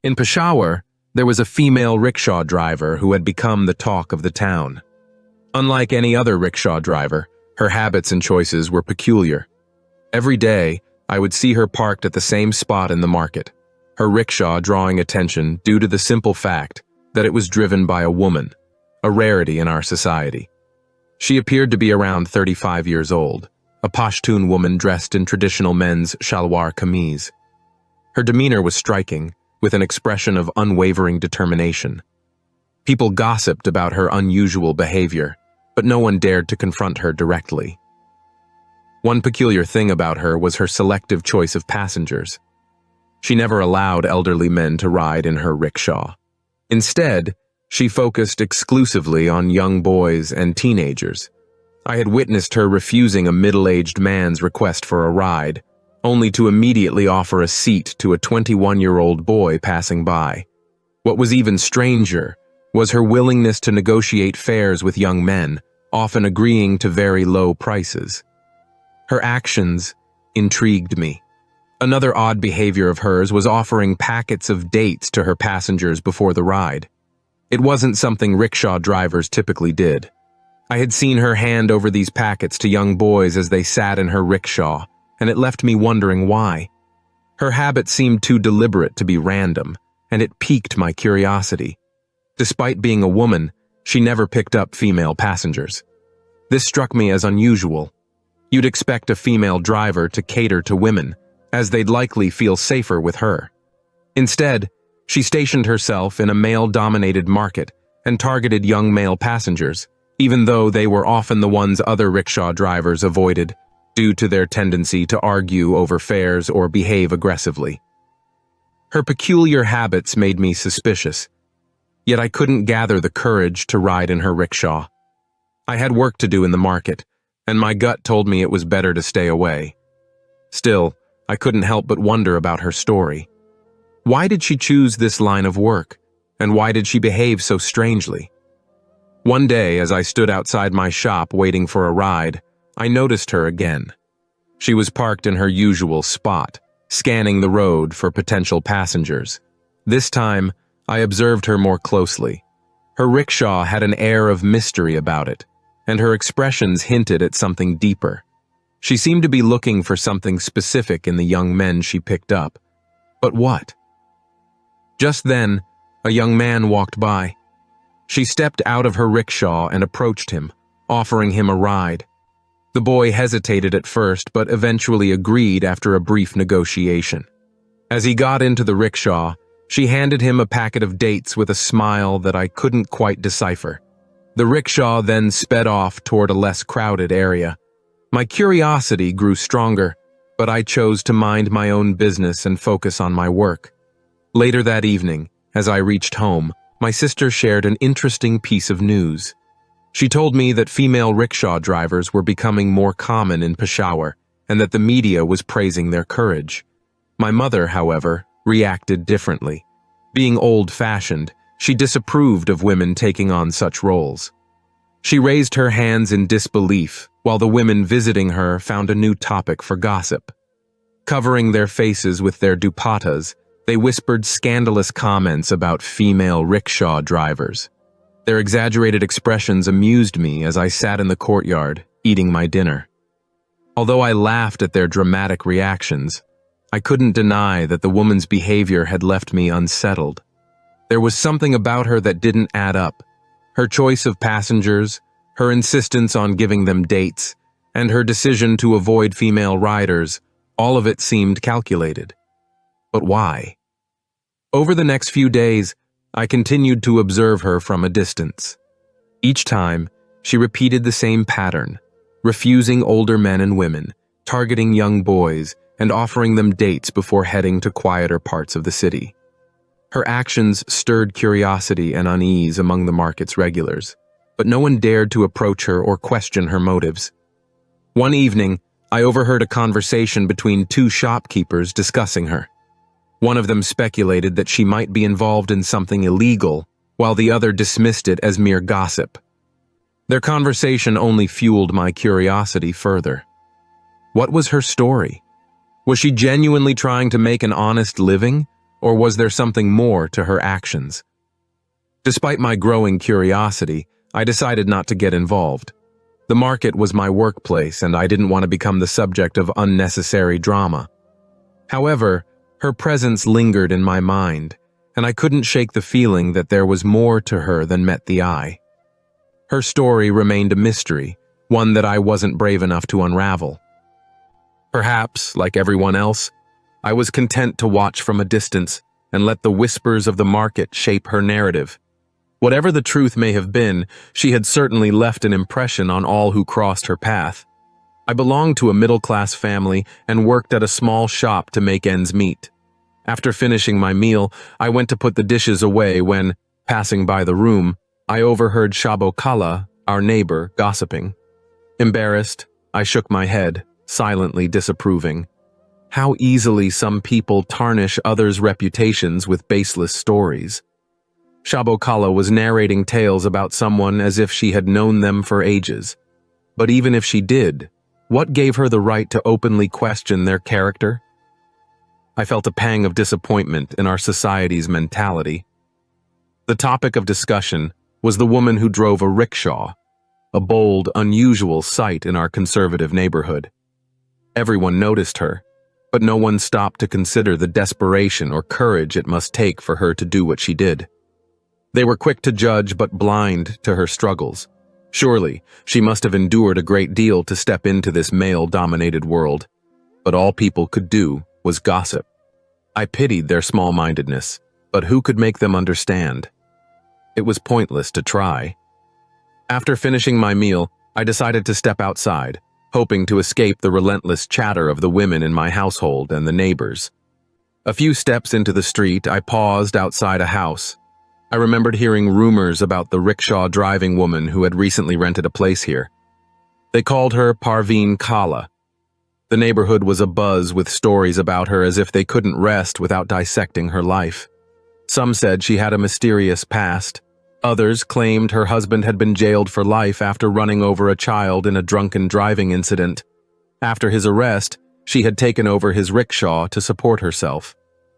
In Peshawar, there was a female rickshaw driver who had become the talk of the town. Unlike any other rickshaw driver, her habits and choices were peculiar. Every day, I would see her parked at the same spot in the market, her rickshaw drawing attention due to the simple fact that it was driven by a woman, a rarity in our society. She appeared to be around 35 years old, a Pashtun woman dressed in traditional men's shalwar kameez. Her demeanor was striking, with an expression of unwavering determination. People gossiped about her unusual behavior, but no one dared to confront her directly. One peculiar thing about her was her selective choice of passengers. She never allowed elderly men to ride in her rickshaw. Instead, she focused exclusively on young boys and teenagers. I had witnessed her refusing a middle-aged man's request for a ride, only to immediately offer a seat to a 21-year-old boy passing by. What was even stranger was her willingness to negotiate fares with young men, often agreeing to very low prices. Her actions intrigued me. Another odd behavior of hers was offering packets of dates to her passengers before the ride. It wasn't something rickshaw drivers typically did. I had seen her hand over these packets to young boys as they sat in her rickshaw, and it left me wondering why. Her habit seemed too deliberate to be random, and it piqued my curiosity. Despite being a woman, she never picked up female passengers. This struck me as unusual. You'd expect a female driver to cater to women, as they'd likely feel safer with her. Instead, she stationed herself in a male-dominated market and targeted young male passengers, even though they were often the ones other rickshaw drivers avoided, due to their tendency to argue over fares or behave aggressively. Her peculiar habits made me suspicious, yet I couldn't gather the courage to ride in her rickshaw. I had work to do in the market, and my gut told me it was better to stay away. Still, I couldn't help but wonder about her story. Why did she choose this line of work, and why did she behave so strangely? One day, as I stood outside my shop waiting for a ride, I noticed her again. She was parked in her usual spot, scanning the road for potential passengers. This time, I observed her more closely. Her rickshaw had an air of mystery about it, and her expressions hinted at something deeper. She seemed to be looking for something specific in the young men she picked up. But what? Just then, a young man walked by. She stepped out of her rickshaw and approached him, offering him a ride. The boy hesitated at first, but eventually agreed after a brief negotiation. As he got into the rickshaw, she handed him a packet of dates with a smile that I couldn't quite decipher. The rickshaw then sped off toward a less crowded area. My curiosity grew stronger, but I chose to mind my own business and focus on my work. Later that evening, as I reached home, my sister shared an interesting piece of news. She told me that female rickshaw drivers were becoming more common in Peshawar, and that the media was praising their courage. My mother, however, reacted differently. Being old-fashioned, she disapproved of women taking on such roles. She raised her hands in disbelief, while the women visiting her found a new topic for gossip. Covering their faces with their dupattas, they whispered scandalous comments about female rickshaw drivers. Their exaggerated expressions amused me as I sat in the courtyard, eating my dinner. Although I laughed at their dramatic reactions, I couldn't deny that the woman's behavior had left me unsettled. There was something about her that didn't add up. Her choice of passengers, her insistence on giving them dates, and her decision to avoid female riders, all of it seemed calculated. But why? Over the next few days, I continued to observe her from a distance. Each time, she repeated the same pattern, refusing older men and women, targeting young boys, and offering them dates before heading to quieter parts of the city. Her actions stirred curiosity and unease among the market's regulars, but no one dared to approach her or question her motives. One evening, I overheard a conversation between two shopkeepers discussing her. One of them speculated that she might be involved in something illegal, while the other dismissed it as mere gossip. Their conversation only fueled my curiosity further. What was her story? Was she genuinely trying to make an honest living, or was there something more to her actions? Despite my growing curiosity, I decided not to get involved. The market was my workplace, and I didn't want to become the subject of unnecessary drama. However, her presence lingered in my mind, and I couldn't shake the feeling that there was more to her than met the eye. Her story remained a mystery, one that I wasn't brave enough to unravel. Perhaps, like everyone else, I was content to watch from a distance and let the whispers of the market shape her narrative. Whatever the truth may have been, she had certainly left an impression on all who crossed her path. I belonged to a middle-class family and worked at a small shop to make ends meet. After finishing my meal, I went to put the dishes away when, passing by the room, I overheard Shabokala, our neighbor, gossiping. Embarrassed, I shook my head, silently disapproving. How easily some people tarnish others' reputations with baseless stories. Shabokala was narrating tales about someone as if she had known them for ages. But even if she did, what gave her the right to openly question their character? I felt a pang of disappointment in our society's mentality. The topic of discussion was the woman who drove a rickshaw, a bold, unusual sight in our conservative neighborhood. Everyone noticed her, but no one stopped to consider the desperation or courage it must take for her to do what she did. They were quick to judge but blind to her struggles. Surely, she must have endured a great deal to step into this male-dominated world, but all people could do was gossip. I pitied their small-mindedness, but who could make them understand? It was pointless to try. After finishing my meal, I decided to step outside, hoping to escape the relentless chatter of the women in my household and the neighbors. A few steps into the street, I paused outside a house. I remembered hearing rumors about the rickshaw-driving woman who had recently rented a place here. They called her Parveen Kala. The neighborhood was abuzz with stories about her as if they couldn't rest without dissecting her life. Some said she had a mysterious past. Others claimed her husband had been jailed for life after running over a child in a drunken driving incident. After his arrest, she had taken over his rickshaw to support herself.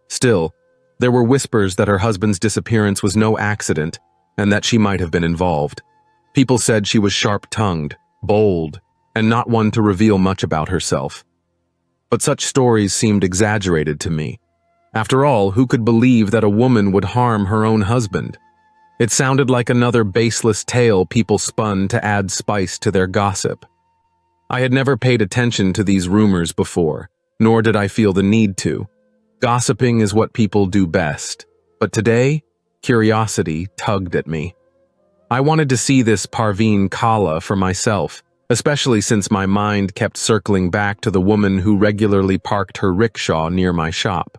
Still, there were whispers that her husband's disappearance was no accident and that she might have been involved. People said she was sharp-tongued, bold, and not one to reveal much about herself. But such stories seemed exaggerated to me. After all, who could believe that a woman would harm her own husband? It sounded like another baseless tale people spun to add spice to their gossip. I had never paid attention to these rumors before, nor did I feel the need to. Gossiping is what people do best, but today, curiosity tugged at me. I wanted to see this Parveen Kala for myself, especially since my mind kept circling back to the woman who regularly parked her rickshaw near my shop.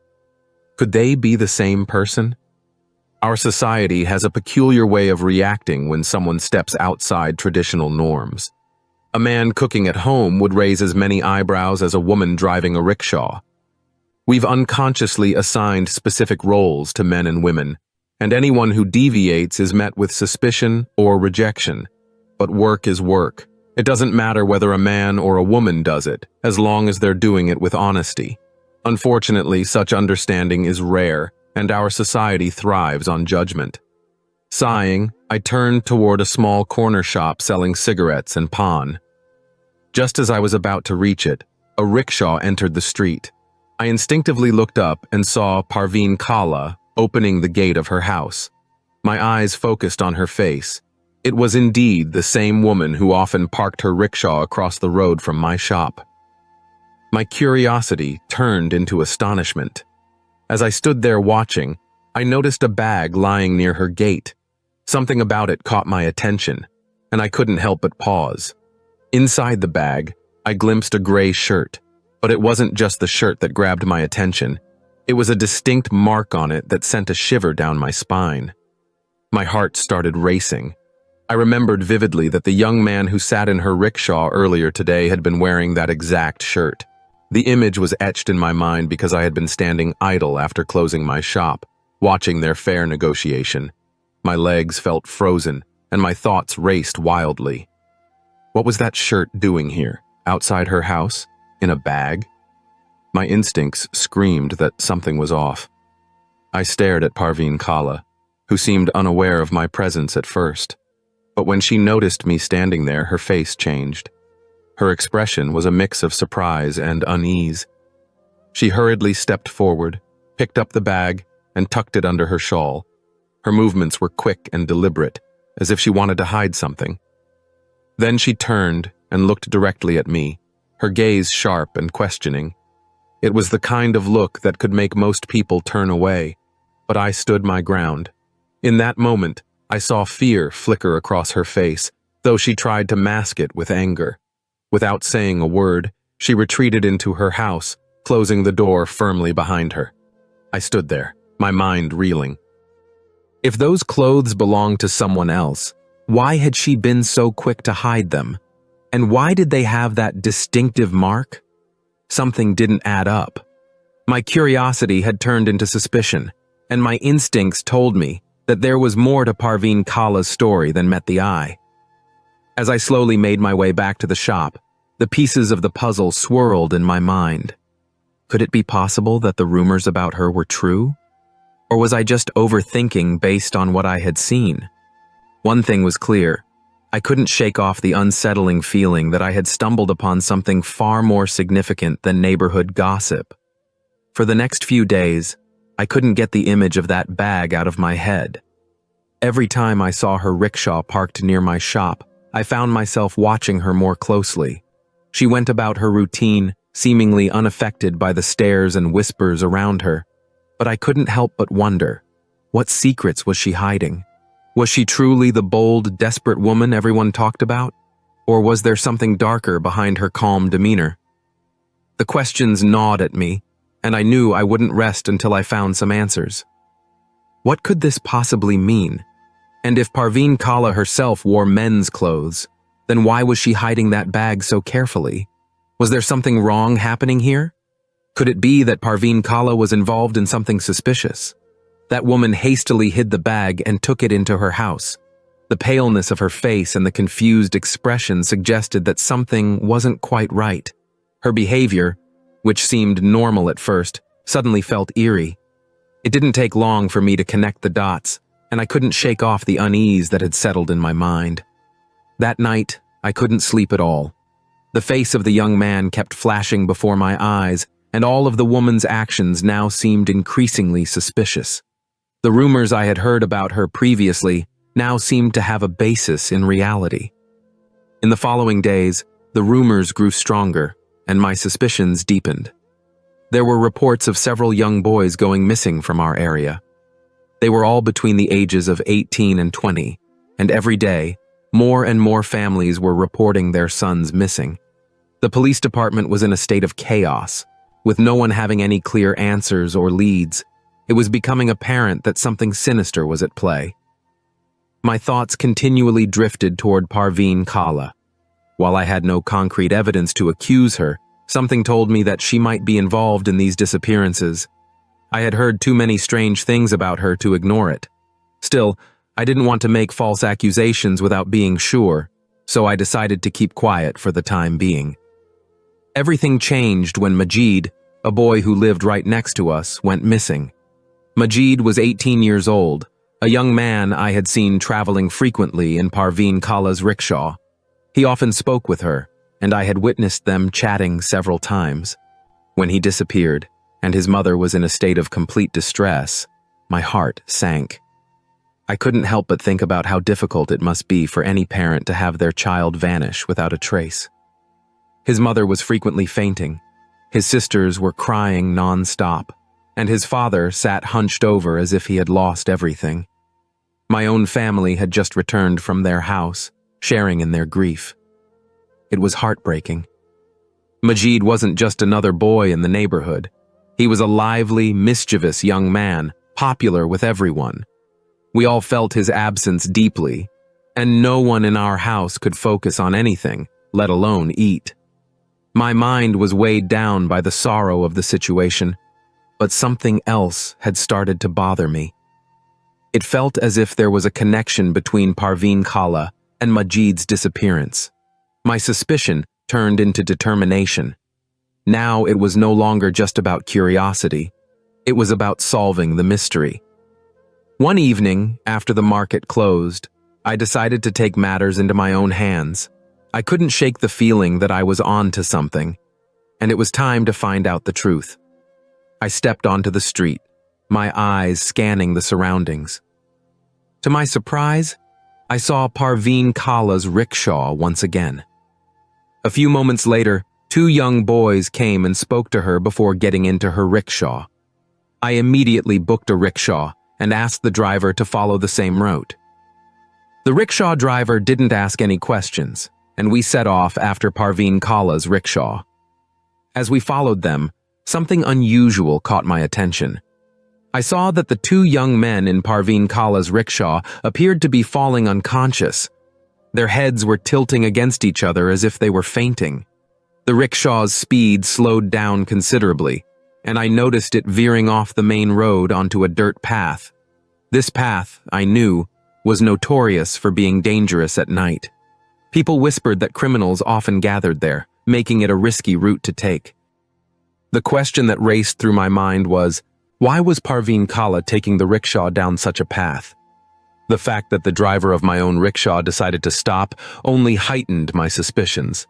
Could they be the same person? Our society has a peculiar way of reacting when someone steps outside traditional norms. A man cooking at home would raise as many eyebrows as a woman driving a rickshaw. We've unconsciously assigned specific roles to men and women, and anyone who deviates is met with suspicion or rejection. But work is work. It doesn't matter whether a man or a woman does it, as long as they're doing it with honesty. Unfortunately, such understanding is rare, and our society thrives on judgment. Sighing, I turned toward a small corner shop selling cigarettes and pan. Just as I was about to reach it, a rickshaw entered the street. I instinctively looked up and saw Parveen Kala opening the gate of her house. My eyes focused on her face. It was indeed the same woman who often parked her rickshaw across the road from my shop. My curiosity turned into astonishment. As I stood there watching, I noticed a bag lying near her gate. Something about it caught my attention, and I couldn't help but pause. Inside the bag, I glimpsed a gray shirt, but it wasn't just the shirt that grabbed my attention. It was a distinct mark on it that sent a shiver down my spine. My heart started racing. I remembered vividly that the young man who sat in her rickshaw earlier today had been wearing that exact shirt. The image was etched in my mind because I had been standing idle after closing my shop, watching their fare negotiation. My legs felt frozen, and my thoughts raced wildly. What was that shirt doing here, outside her house, in a bag? My instincts screamed that something was off. I stared at Parveen Kala, who seemed unaware of my presence at first. But when she noticed me standing there, her face changed. Her expression was a mix of surprise and unease. She hurriedly stepped forward, picked up the bag, and tucked it under her shawl. Her movements were quick and deliberate, as if she wanted to hide something. Then she turned and looked directly at me, her gaze sharp and questioning. It was the kind of look that could make most people turn away, but I stood my ground. In that moment, I saw fear flicker across her face, though she tried to mask it with anger. Without saying a word, she retreated into her house, closing the door firmly behind her. I stood there, my mind reeling. If those clothes belonged to someone else, why had she been so quick to hide them? And why did they have that distinctive mark? Something didn't add up. My curiosity had turned into suspicion, and my instincts told me that there was more to Parveen Kala's story than met the eye. As I slowly made my way back to the shop, the pieces of the puzzle swirled in my mind. Could it be possible that the rumors about her were true? Or was I just overthinking based on what I had seen? One thing was clear. I couldn't shake off the unsettling feeling that I had stumbled upon something far more significant than neighborhood gossip. For the next few days, I couldn't get the image of that bag out of my head. Every time I saw her rickshaw parked near my shop, I found myself watching her more closely. She went about her routine, seemingly unaffected by the stares and whispers around her, but I couldn't help but wonder, what secrets was she hiding? Was she truly the bold, desperate woman everyone talked about? Or was there something darker behind her calm demeanor? The questions gnawed at me, and I knew I wouldn't rest until I found some answers. What could this possibly mean? And if Parveen Kala herself wore men's clothes, then why was she hiding that bag so carefully? Was there something wrong happening here? Could it be that Parveen Kala was involved in something suspicious? That woman hastily hid the bag and took it into her house. The paleness of her face and the confused expression suggested that something wasn't quite right. Her behavior, which seemed normal at first, suddenly felt eerie. It didn't take long for me to connect the dots, and I couldn't shake off the unease that had settled in my mind. That night, I couldn't sleep at all. The face of the young man kept flashing before my eyes, and all of the woman's actions now seemed increasingly suspicious. The rumors I had heard about her previously now seemed to have a basis in reality. In the following days, the rumors grew stronger, and my suspicions deepened. There were reports of several young boys going missing from our area. They were all between the ages of 18 and 20, and every day, more and more families were reporting their sons missing. The police department was in a state of chaos, with no one having any clear answers or leads. It was becoming apparent that something sinister was at play. My thoughts continually drifted toward Parveen Kala. While I had no concrete evidence to accuse her, something told me that she might be involved in these disappearances. I had heard too many strange things about her to ignore it. Still, I didn't want to make false accusations without being sure, so I decided to keep quiet for the time being. Everything changed when Majid, a boy who lived right next to us, went missing. Majid was 18 years old, a young man I had seen traveling frequently in Parveen Kala's rickshaw. He often spoke with her, and I had witnessed them chatting several times. When he disappeared, and his mother was in a state of complete distress, my heart sank. I couldn't help but think about how difficult it must be for any parent to have their child vanish without a trace. His mother was frequently fainting, his sisters were crying non-stop, and his father sat hunched over as if he had lost everything. My own family had just returned from their house, sharing in their grief. It was heartbreaking. Majid wasn't just another boy in the neighborhood. He was a lively, mischievous young man, popular with everyone. We all felt his absence deeply, and no one in our house could focus on anything, let alone eat. My mind was weighed down by the sorrow of the situation, but something else had started to bother me. It felt as if there was a connection between Parveen Kala and Majid's disappearance. My suspicion turned into determination. Now it was no longer just about curiosity. It was about solving the mystery. One evening, after the market closed, I decided to take matters into my own hands. I couldn't shake the feeling that I was on to something, and it was time to find out the truth. I stepped onto the street, my eyes scanning the surroundings. To my surprise, I saw Parveen Kala's rickshaw once again. A few moments later, two young boys came and spoke to her before getting into her rickshaw. I immediately booked a rickshaw and asked the driver to follow the same route. The rickshaw driver didn't ask any questions, and we set off after Parveen Kala's rickshaw. As we followed them, something unusual caught my attention. I saw that the two young men in Parveen Kala's rickshaw appeared to be falling unconscious. Their heads were tilting against each other as if they were fainting. The rickshaw's speed slowed down considerably, and I noticed it veering off the main road onto a dirt path. This path, I knew, was notorious for being dangerous at night. People whispered that criminals often gathered there, making it a risky route to take. The question that raced through my mind was, why was Parveen Kala taking the rickshaw down such a path? The fact that the driver of my own rickshaw decided to stop only heightened my suspicions.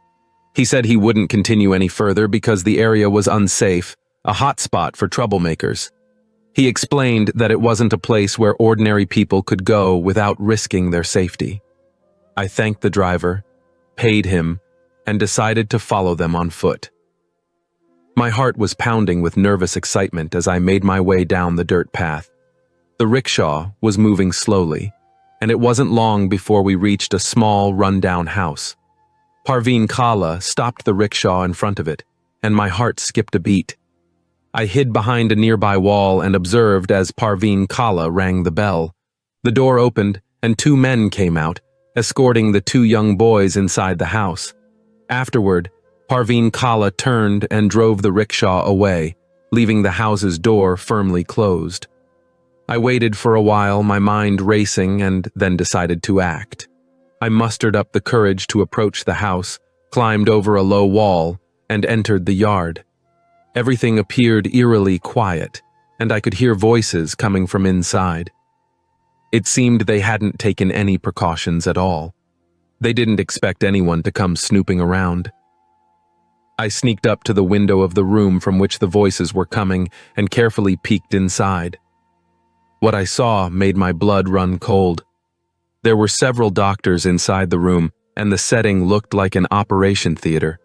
He said he wouldn't continue any further because the area was unsafe, a hotspot for troublemakers. He explained that it wasn't a place where ordinary people could go without risking their safety. I thanked the driver, paid him, and decided to follow them on foot. My heart was pounding with nervous excitement as I made my way down the dirt path. The rickshaw was moving slowly, and it wasn't long before we reached a small, run-down house. Parveen Kala stopped the rickshaw in front of it, and my heart skipped a beat. I hid behind a nearby wall and observed as Parveen Kala rang the bell. The door opened, and two men came out, escorting the two young boys inside the house. Afterward, Parveen Kala turned and drove the rickshaw away, leaving the house's door firmly closed. I waited for a while, my mind racing, and then decided to act. I mustered up the courage to approach the house, climbed over a low wall, and entered the yard. Everything appeared eerily quiet, and I could hear voices coming from inside. It seemed they hadn't taken any precautions at all. They didn't expect anyone to come snooping around. I sneaked up to the window of the room from which the voices were coming and carefully peeked inside. What I saw made my blood run cold. There were several doctors inside the room, and the setting looked like an operation theater.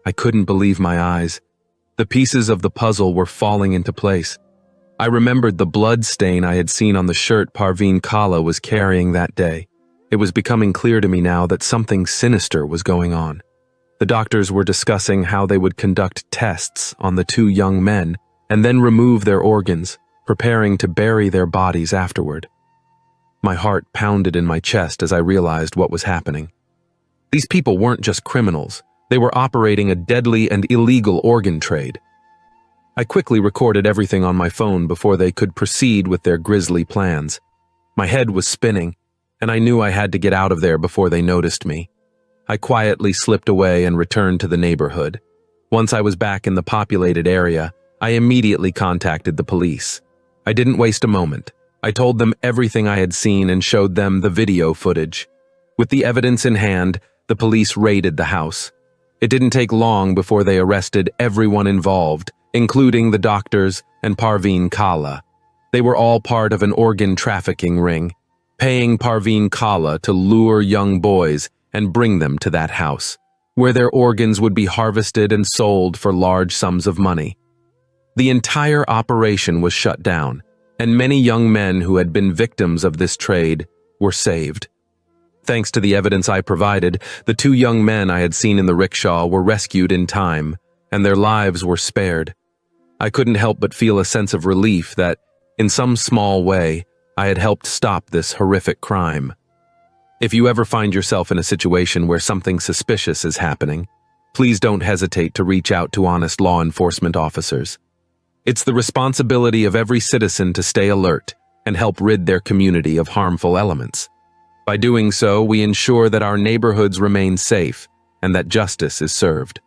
I couldn't believe my eyes. The pieces of the puzzle were falling into place. I remembered the blood stain I had seen on the shirt Parveen Kala was carrying that day. It was becoming clear to me now that something sinister was going on. The doctors were discussing how they would conduct tests on the two young men and then remove their organs, preparing to bury their bodies afterward. My heart pounded in my chest as I realized what was happening. These people weren't just criminals. They were operating a deadly and illegal organ trade. I quickly recorded everything on my phone before they could proceed with their grisly plans. My head was spinning, and I knew I had to get out of there before they noticed me. I quietly slipped away and returned to the neighborhood. Once I was back in the populated area, I immediately contacted the police. I didn't waste a moment. I told them everything I had seen and showed them the video footage. With the evidence in hand, the police raided the house. It didn't take long before they arrested everyone involved, including the doctors and Parveen Kala. They were all part of an organ trafficking ring, paying Parveen Kala to lure young boys and bring them to that house, where their organs would be harvested and sold for large sums of money. The entire operation was shut down, and many young men who had been victims of this trade were saved. Thanks to the evidence I provided, the two young men I had seen in the rickshaw were rescued in time, and their lives were spared. I couldn't help but feel a sense of relief that, in some small way, I had helped stop this horrific crime. If you ever find yourself in a situation where something suspicious is happening, please don't hesitate to reach out to honest law enforcement officers. It's the responsibility of every citizen to stay alert and help rid their community of harmful elements. By doing so, we ensure that our neighborhoods remain safe and that justice is served.